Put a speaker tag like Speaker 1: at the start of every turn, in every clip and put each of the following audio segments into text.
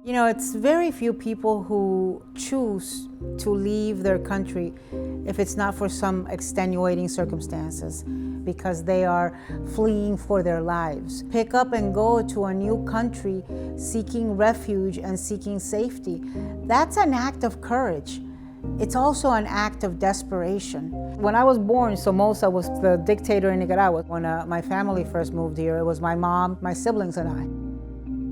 Speaker 1: You know, it's very few people who choose to leave their country if it's not for some extenuating circumstances, because they are fleeing for their lives. Pick up and go to a new country seeking refuge and seeking safety. That's an act of courage. It's also an act of desperation. When I was born, Somoza was the dictator in Nicaragua. When my family first moved here, it was my mom, my siblings, and I.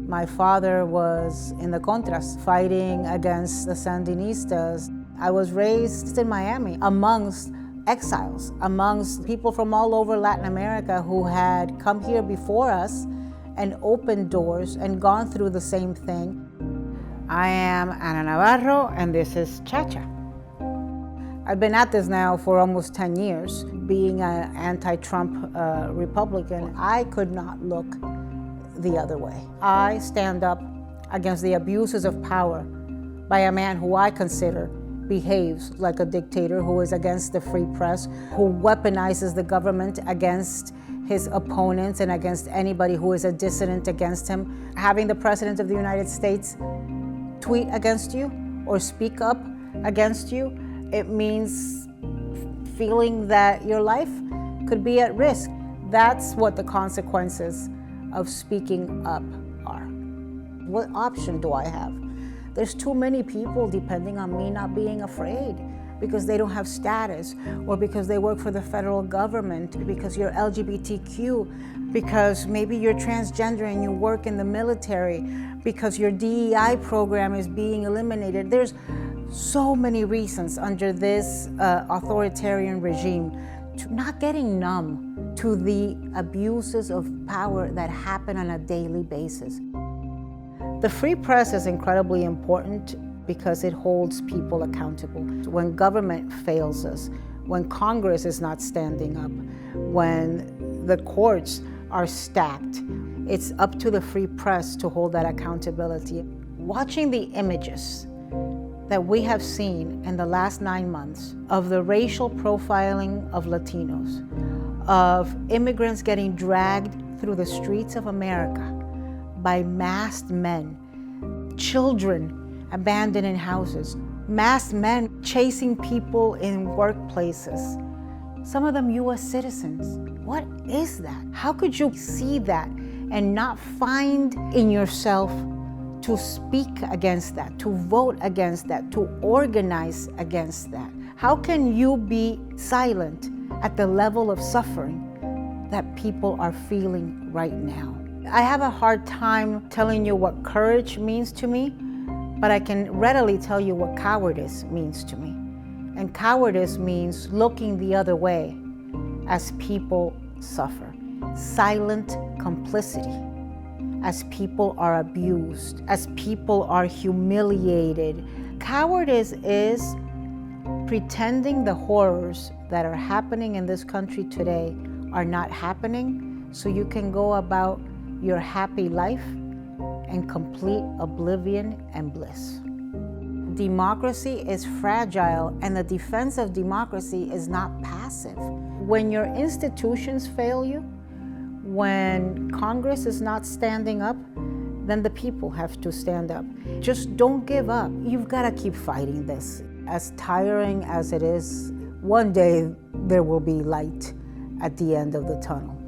Speaker 1: My father was in the Contras, fighting against the Sandinistas. I was raised in Miami amongst exiles, amongst people from all over Latin America who had come here before us and opened doors and gone through the same thing. I am Ana Navarro, and this is Chacha. I've been at this now for almost 10 years. Being an anti-Trump Republican, I could not look the other way. I stand up against the abuses of power by a man who I consider behaves like a dictator, who is against the free press, who weaponizes the government against his opponents and against anybody who is a dissident against him. Having the President of the United States tweet against you or speak up against you, it means feeling that your life could be at risk. That's what the consequences of speaking up are. What option do I have? There's too many people depending on me not being afraid because they don't have status, or because they work for the federal government, because you're LGBTQ, because maybe you're transgender and you work in the military, because your DEI program is being eliminated. There's so many reasons under this authoritarian regime to not getting numb to the abuses of power that happen on a daily basis. The free press is incredibly important because it holds people accountable. When government fails us, when Congress is not standing up, when the courts are stacked, it's up to the free press to hold that accountability. Watching the images that we have seen in the last 9 months of the racial profiling of Latinos, of immigrants getting dragged through the streets of America by masked men, children abandoned in houses, masked men chasing people in workplaces, some of them US citizens. What is that? How could you see that and not find in yourself to speak against that, to vote against that, to organize against that? How can you be silent at the level of suffering that people are feeling right now? I have a hard time telling you what courage means to me, but I can readily tell you what cowardice means to me. And cowardice means looking the other way as people suffer. Silent complicity as people are abused, as people are humiliated. Cowardice is pretending the horrors that are happening in this country today are not happening, so you can go about your happy life in complete oblivion and bliss. Democracy is fragile, and the defense of democracy is not passive. When your institutions fail you, when Congress is not standing up, then the people have to stand up. Just don't give up. You've got to keep fighting this. As tiring as it is, one day there will be light at the end of the tunnel.